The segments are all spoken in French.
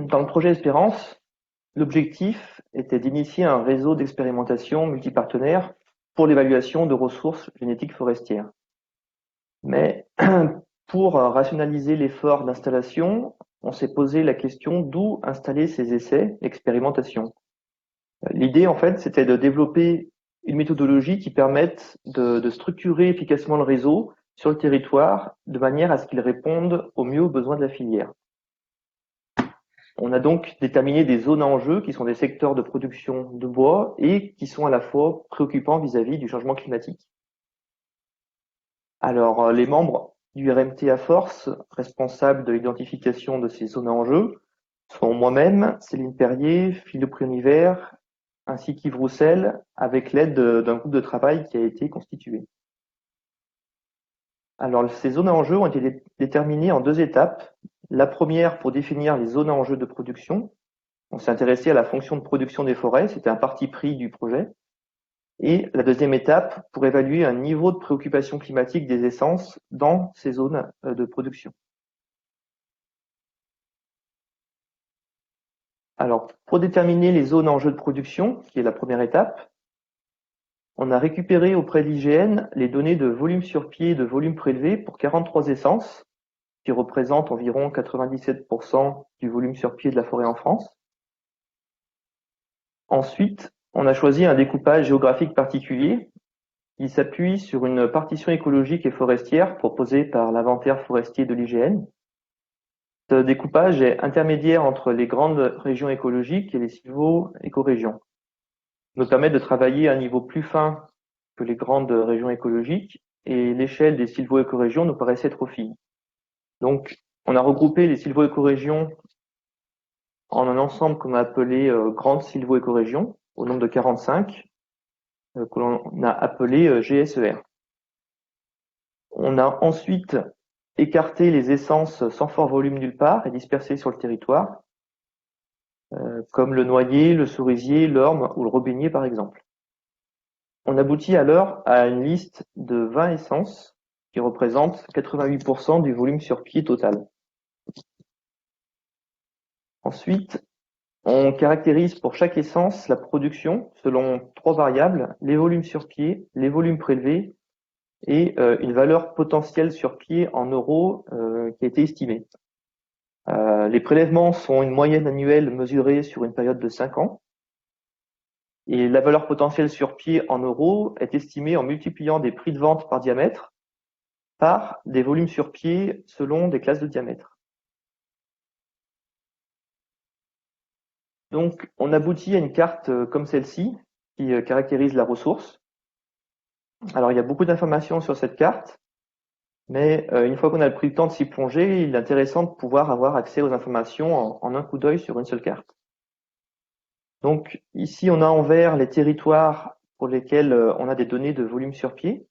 Dans le projet Espérance, l'objectif était d'initier un réseau d'expérimentation multipartenaires pour l'évaluation de ressources génétiques forestières. Mais pour rationaliser l'effort d'installation, on s'est posé la question d'où installer ces essais, expérimentations. L'idée, en fait, c'était de développer une méthodologie qui permette de structurer efficacement le réseau sur le territoire de manière à ce qu'il réponde au mieux aux besoins de la filière. On a donc déterminé des zones à enjeu qui sont des secteurs de production de bois et qui sont à la fois préoccupants vis-à-vis du changement climatique. Alors, les membres du RMT à force, responsables de l'identification de ces zones à enjeu, sont moi-même, Céline Perrier, Philippe Prunivert, ainsi qu'Yves Roussel, avec l'aide d'un groupe de travail qui a été constitué. Alors, ces zones à enjeu ont été déterminées en 2 étapes. La première pour définir les zones à enjeu de production. On s'est intéressé à la fonction de production des forêts, c'était un parti pris du projet. Et la deuxième étape pour évaluer un niveau de préoccupation climatique des essences dans ces zones de production. Alors, pour déterminer les zones en jeu de production, qui est la première étape, on a récupéré auprès de l'IGN les données de volume sur pied et de volume prélevé pour 43 essences, qui représentent environ 97% du volume sur pied de la forêt en France. Ensuite, on a choisi un découpage géographique particulier qui s'appuie sur une partition écologique et forestière proposée par l'inventaire forestier de l'IGN. Ce découpage est intermédiaire entre les grandes régions écologiques et les sylvo-écorégions. Il nous permet de travailler à un niveau plus fin que les grandes régions écologiques et l'échelle des sylvo-écorégions nous paraissait trop fine. Donc, on a regroupé les sylvo-écorégions en un ensemble qu'on a appelé grandes sylvo-écorégions, au nombre de 45, que l'on a appelé GSER. On a ensuite écarté les essences sans fort volume nulle part et dispersées sur le territoire, comme le noyer, le cerisier, l'orme ou le robinier par exemple. On aboutit alors à une liste de 20 essences qui représentent 88% du volume sur pied total. Ensuite, on caractérise pour chaque essence la production selon 3 variables, les volumes sur pied, les volumes prélevés et une valeur potentielle sur pied en euros qui a été estimée. Les prélèvements sont une moyenne annuelle mesurée sur une période de 5 ans. Et la valeur potentielle sur pied en euros est estimée en multipliant des prix de vente par diamètre par des volumes sur pied selon des classes de diamètre. Donc, on aboutit à une carte comme celle-ci qui caractérise la ressource. Alors, il y a beaucoup d'informations sur cette carte, mais une fois qu'on a pris le temps de s'y plonger, il est intéressant de pouvoir avoir accès aux informations en un coup d'œil sur une seule carte. Donc ici, on a en vert les territoires pour lesquels on a des données de volume sur pied.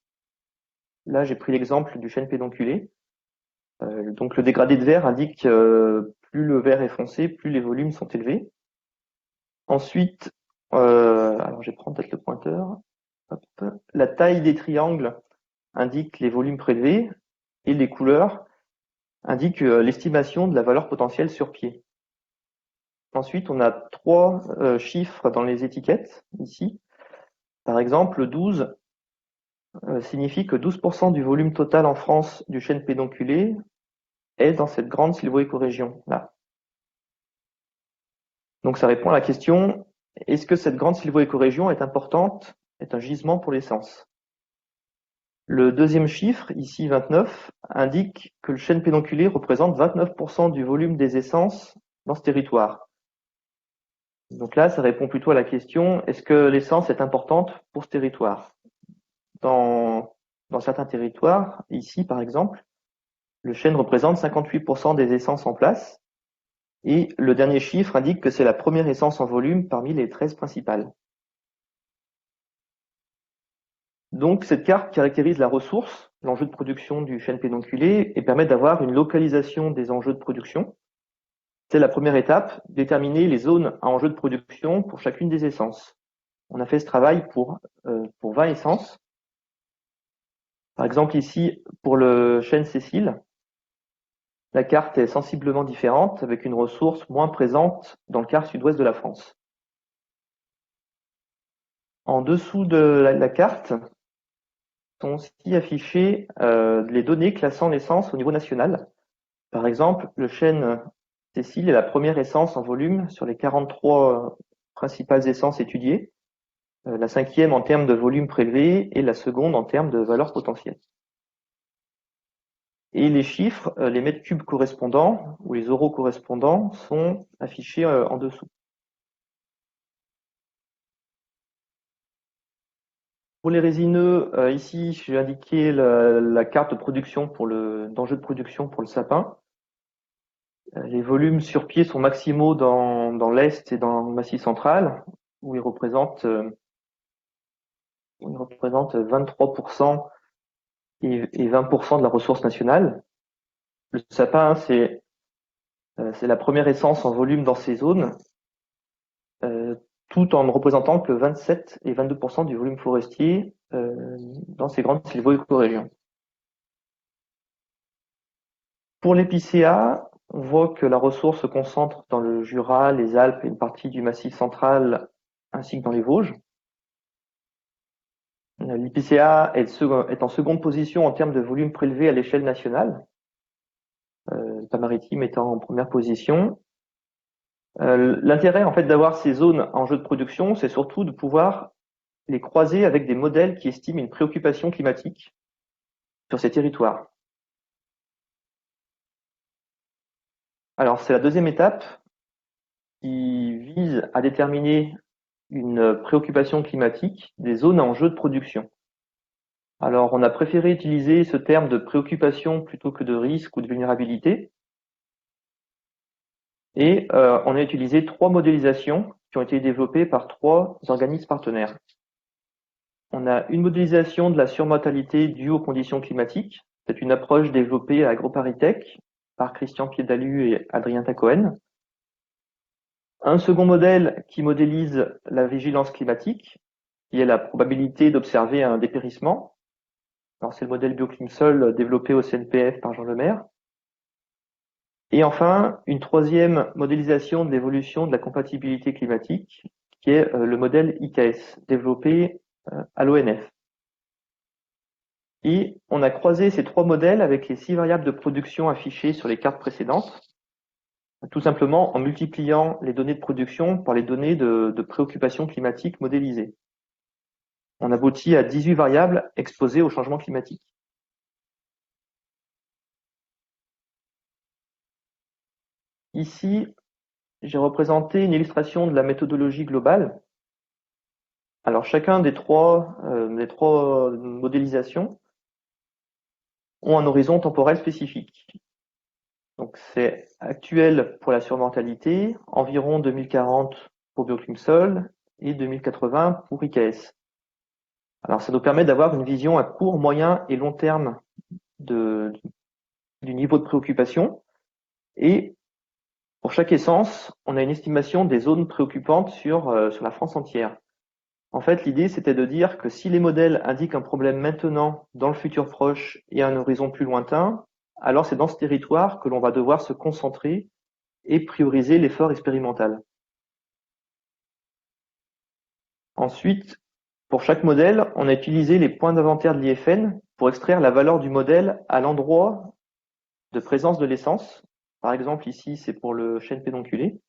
Là, j'ai pris l'exemple du chêne pédonculé. Donc le dégradé de vert indique plus le vert est foncé, plus les volumes sont élevés. Ensuite, alors je vais prendre peut-être le pointeur. Hop. La taille des triangles indique les volumes prélevés et les couleurs indiquent l'estimation de la valeur potentielle sur pied. Ensuite, on a 3 chiffres dans les étiquettes, ici. Par exemple, 12 signifie que 12% du volume total en France du chêne pédonculé est dans cette grande sylvo-écorégion-là. Donc ça répond à la question, est-ce que cette grande sylvo-écorégion est importante, est un gisement pour l'essence? Le deuxième chiffre, ici 29, indique que le chêne pédonculé représente 29% du volume des essences dans ce territoire. Donc là, ça répond plutôt à la question, est-ce que l'essence est importante pour ce territoire? Dans certains territoires, ici par exemple, le chêne représente 58% des essences en place et le dernier chiffre indique que c'est la première essence en volume parmi les 13 principales. Donc cette carte caractérise la ressource, l'enjeu de production du chêne pédonculé et permet d'avoir une localisation des enjeux de production. C'est la première étape, déterminer les zones à enjeu de production pour chacune des essences. On a fait ce travail pour 20 essences. Par exemple ici, pour le chêne Cécile, la carte est sensiblement différente, avec une ressource moins présente dans le quart sud-ouest de la France. En dessous de la carte sont aussi affichées les données classant l'essence au niveau national. Par exemple, le chêne Cécile est la première essence en volume sur les 43 principales essences étudiées, la cinquième en termes de volume prélevé et la seconde en termes de valeur potentielle. Et les chiffres, les mètres cubes correspondants ou les euros correspondants sont affichés en dessous. Pour les résineux, ici, j'ai indiqué la carte de production d'enjeu de production pour le sapin. Les volumes sur pied sont maximaux dans l'Est et dans le Massif central, où ils représentent 23% et 20% de la ressource nationale. Le sapin, c'est la première essence en volume dans ces zones, tout en ne représentant que 27 et 22% du volume forestier dans ces grandes sylvo-écorégions. Pour l'épicéa, on voit que la ressource se concentre dans le Jura, les Alpes et une partie du Massif central, ainsi que dans les Vosges. L'épicéa est en seconde position en termes de volume prélevé à l'échelle nationale, le Pas-Maritime étant en première position. L'intérêt en fait d'avoir ces zones en jeu de production, c'est surtout de pouvoir les croiser avec des modèles qui estiment une préoccupation climatique sur ces territoires. Alors c'est la deuxième étape qui vise à déterminer une préoccupation climatique des zones en jeu de production. Alors on a préféré utiliser ce terme de préoccupation plutôt que de risque ou de vulnérabilité. Et on a utilisé 3 modélisations qui ont été développées par 3 organismes partenaires. On a une modélisation de la surmortalité due aux conditions climatiques. C'est une approche développée à AgroParisTech par Christian Piedalu et Adrien Tacohen. Un second modèle qui modélise la vigilance climatique, qui est la probabilité d'observer un dépérissement. Alors c'est le modèle BioClimSol développé au CNPF par Jean Lemaire. Et enfin, une troisième modélisation de l'évolution de la compatibilité climatique, qui est le modèle IKS, développé à l'ONF. Et on a croisé ces 3 modèles avec les 6 variables de production affichées sur les cartes précédentes, tout simplement en multipliant les données de production par les données de préoccupation climatique modélisées. On aboutit à 18 variables exposées au changement climatique. Ici, j'ai représenté une illustration de la méthodologie globale. Alors chacun des trois modélisations ont un horizon temporel spécifique. Donc c'est actuel pour la surmortalité, environ 2040 pour BioClimSol et 2080 pour IKS. Alors ça nous permet d'avoir une vision à court, moyen et long terme du niveau de préoccupation. Et pour chaque essence, on a une estimation des zones préoccupantes sur la France entière. En fait, l'idée, c'était de dire que si les modèles indiquent un problème maintenant, dans le futur proche et à un horizon plus lointain, alors c'est dans ce territoire que l'on va devoir se concentrer et prioriser l'effort expérimental. Ensuite, pour chaque modèle, on a utilisé les points d'inventaire de l'IFN pour extraire la valeur du modèle à l'endroit de présence de l'essence. Par exemple, ici, c'est pour le chêne pédonculé.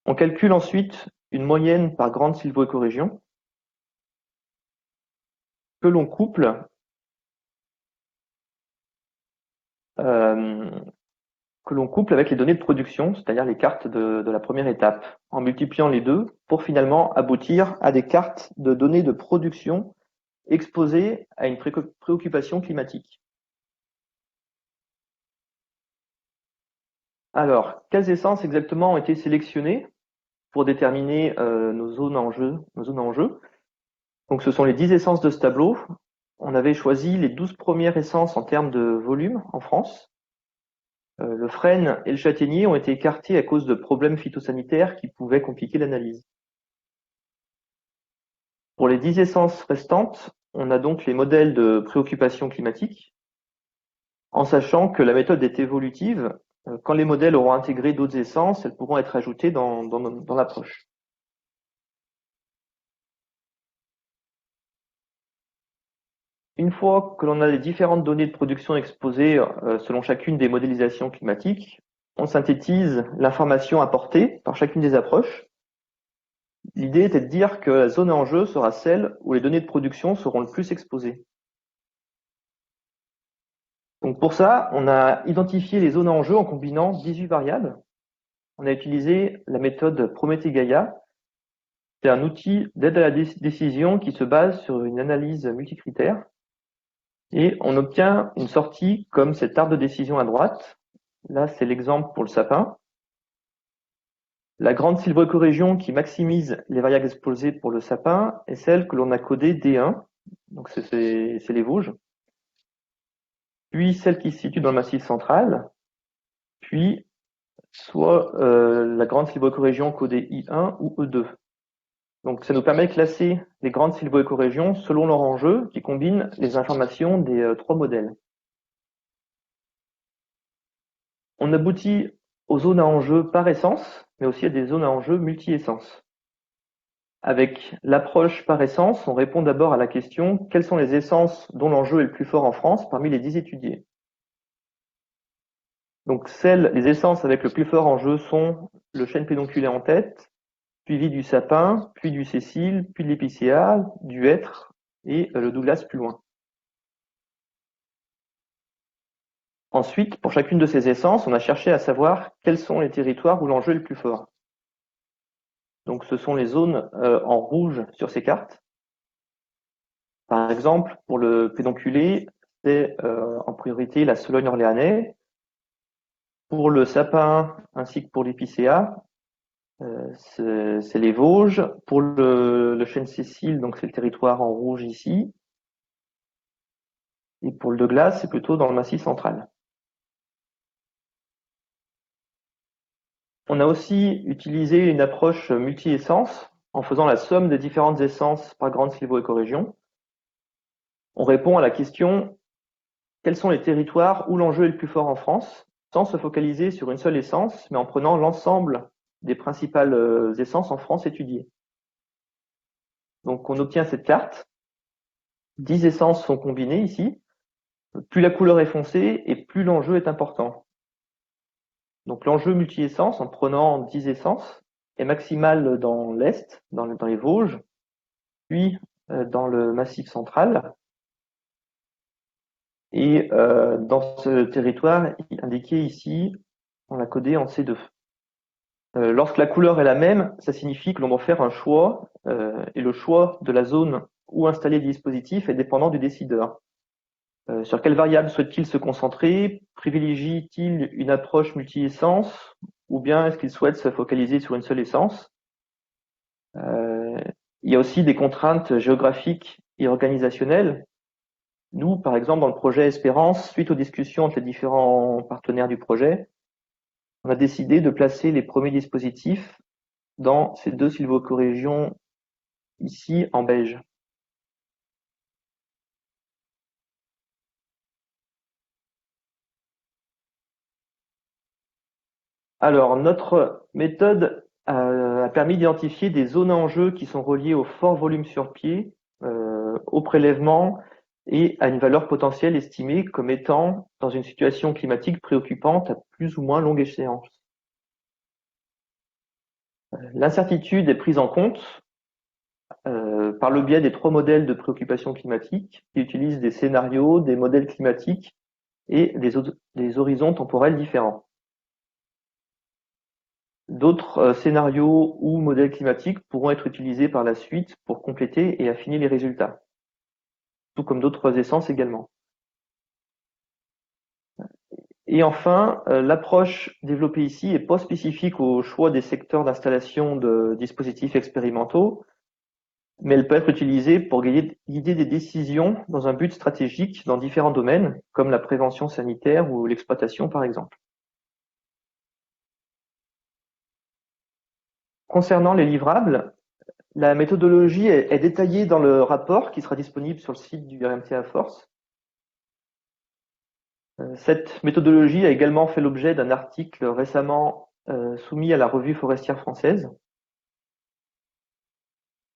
On calcule ensuite une moyenne par grande sylvo-écorégion que l'on couple avec les données de production, c'est-à-dire les cartes de la première étape, en multipliant les deux pour finalement aboutir à des cartes de données de production exposées à une préoccupation climatique. Alors, quelles essences exactement ont été sélectionnées pour déterminer nos zones en jeu? Donc, ce sont les 10 essences de ce tableau. On avait choisi les 12 premières essences en termes de volume en France. Le frêne et le châtaignier ont été écartés à cause de problèmes phytosanitaires qui pouvaient compliquer l'analyse. Pour les 10 essences restantes, on a donc les modèles de préoccupation climatique. en sachant que la méthode est évolutive. Quand les modèles auront intégré d'autres essences, elles pourront être ajoutées dans l'approche. Une fois que l'on a les différentes données de production exposées selon chacune des modélisations climatiques, on synthétise l'information apportée par chacune des approches. L'idée était de dire que la zone en jeu sera celle où les données de production seront le plus exposées. Donc pour ça, on a identifié les zones en jeu en combinant 18 variables. On a utilisé la méthode Prométhée-Gaïa. C'est un outil d'aide à la décision qui se base sur une analyse multicritère. Et on obtient une sortie comme cet arbre de décision à droite. Là, c'est l'exemple pour le sapin. La grande sylvoécorégion qui maximise les variables exposées pour le sapin est celle que l'on a codée D1. Donc c'est les Vosges. Puis celle qui se situe dans le Massif central. Puis soit la grande sylvoécorégion codée I1 ou E2. Donc ça nous permet de classer les grandes sylvoécorégions selon leur enjeu qui combine les informations des trois modèles. On aboutit aux zones à enjeu par essence, mais aussi à des zones à enjeu multi-essences. Avec l'approche par essence, on répond d'abord à la question « Quelles sont les essences dont l'enjeu est le plus fort en France parmi les 10 étudiés ?» Donc les essences avec le plus fort enjeu sont le chêne pédonculé en tête, suivi du sapin, puis du cécile, puis de l'épicéa, du hêtre et le Douglas plus loin. Ensuite, pour chacune de ces essences, on a cherché à savoir quels sont les territoires où l'enjeu est le plus fort. Donc ce sont les zones en rouge sur ces cartes. Par exemple, pour le pédonculé, c'est en priorité la Sologne orléanais. Pour le sapin ainsi que pour l'épicéa, c'est les Vosges. Pour le chêne Cécile, donc c'est le territoire en rouge ici. Et pour le Douglas, c'est plutôt dans le Massif central. On a aussi utilisé une approche multi-essence en faisant la somme des différentes essences par grande sylvoécorégion. On répond à la question quels sont les territoires où l'enjeu est le plus fort en France, sans se focaliser sur une seule essence, mais en prenant l'ensemble des principales essences en France étudiées. Donc on obtient cette carte. 10 essences sont combinées ici. Plus la couleur est foncée et plus l'enjeu est important. Donc l'enjeu multi-essence, en prenant 10 essences, est maximal dans l'Est, dans les Vosges, puis dans le Massif central. Et dans ce territoire indiqué ici, on l'a codé en C2. Lorsque la couleur est la même, ça signifie que l'on doit faire un choix, et le choix de la zone où installer le dispositif est dépendant du décideur. Sur quelle variable souhaite-t-il se concentrer? Privilégie-t-il une approche multi-essence ou bien est-ce qu'il souhaite se focaliser sur une seule essence? Il y a aussi des contraintes géographiques et organisationnelles. Nous, par exemple, dans le projet Espérance, suite aux discussions entre les différents partenaires du projet, on a décidé de placer les premiers dispositifs dans ces deux sylvocorégions ici en beige. Alors, notre méthode a permis d'identifier des zones à enjeu qui sont reliées au fort volume sur pied, au prélèvement et à une valeur potentielle estimée comme étant dans une situation climatique préoccupante à plus ou moins longue échéance. L'incertitude est prise en compte par le biais des trois modèles de préoccupation climatique qui utilisent des scénarios, des modèles climatiques et des horizons temporels différents. D'autres scénarios ou modèles climatiques pourront être utilisés par la suite pour compléter et affiner les résultats, tout comme d'autres essences également. Et enfin, l'approche développée ici n'est pas spécifique au choix des secteurs d'installation de dispositifs expérimentaux, mais elle peut être utilisée pour guider des décisions dans un but stratégique dans différents domaines, comme la prévention sanitaire ou l'exploitation par exemple. Concernant les livrables, la méthodologie est détaillée dans le rapport qui sera disponible sur le site du RMTA Force. Cette méthodologie a également fait l'objet d'un article récemment soumis à la Revue forestière française.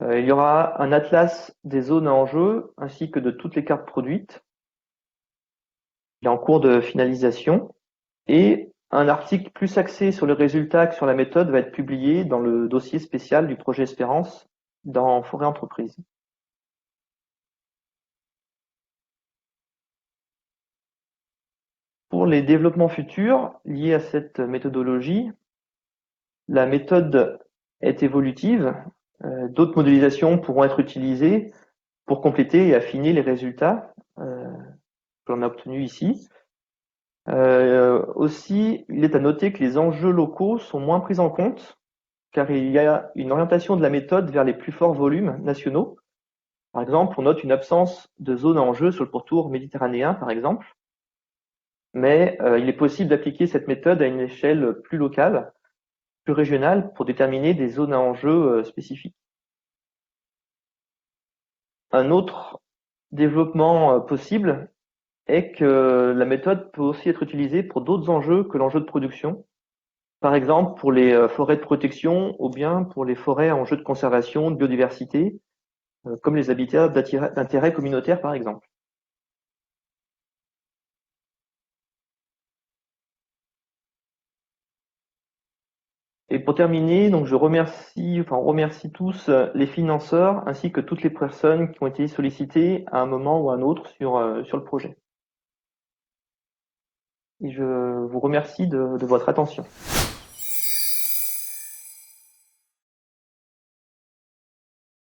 Il y aura un atlas des zones à enjeu ainsi que de toutes les cartes produites. Il est en cours de finalisation et un article plus axé sur les résultats que sur la méthode va être publié dans le dossier spécial du projet Espérance dans Forêt Entreprise. Pour les développements futurs liés à cette méthodologie, la méthode est évolutive. D'autres modélisations pourront être utilisées pour compléter et affiner les résultats que l'on a obtenus ici. Aussi, il est à noter que les enjeux locaux sont moins pris en compte car il y a une orientation de la méthode vers les plus forts volumes nationaux. Par exemple, on note une absence de zones à enjeu sur le pourtour méditerranéen, par exemple. Mais il est possible d'appliquer cette méthode à une échelle plus locale, plus régionale, pour déterminer des zones à enjeu spécifiques. Un autre développement possible est que la méthode peut aussi être utilisée pour d'autres enjeux que l'enjeu de production. Par exemple, pour les forêts de protection ou bien pour les forêts à enjeu de conservation, de biodiversité, comme les habitats d'intérêt communautaire, par exemple. Et pour terminer, donc on remercie tous les financeurs ainsi que toutes les personnes qui ont été sollicitées à un moment ou à un autre sur le projet. Et je vous remercie de votre attention.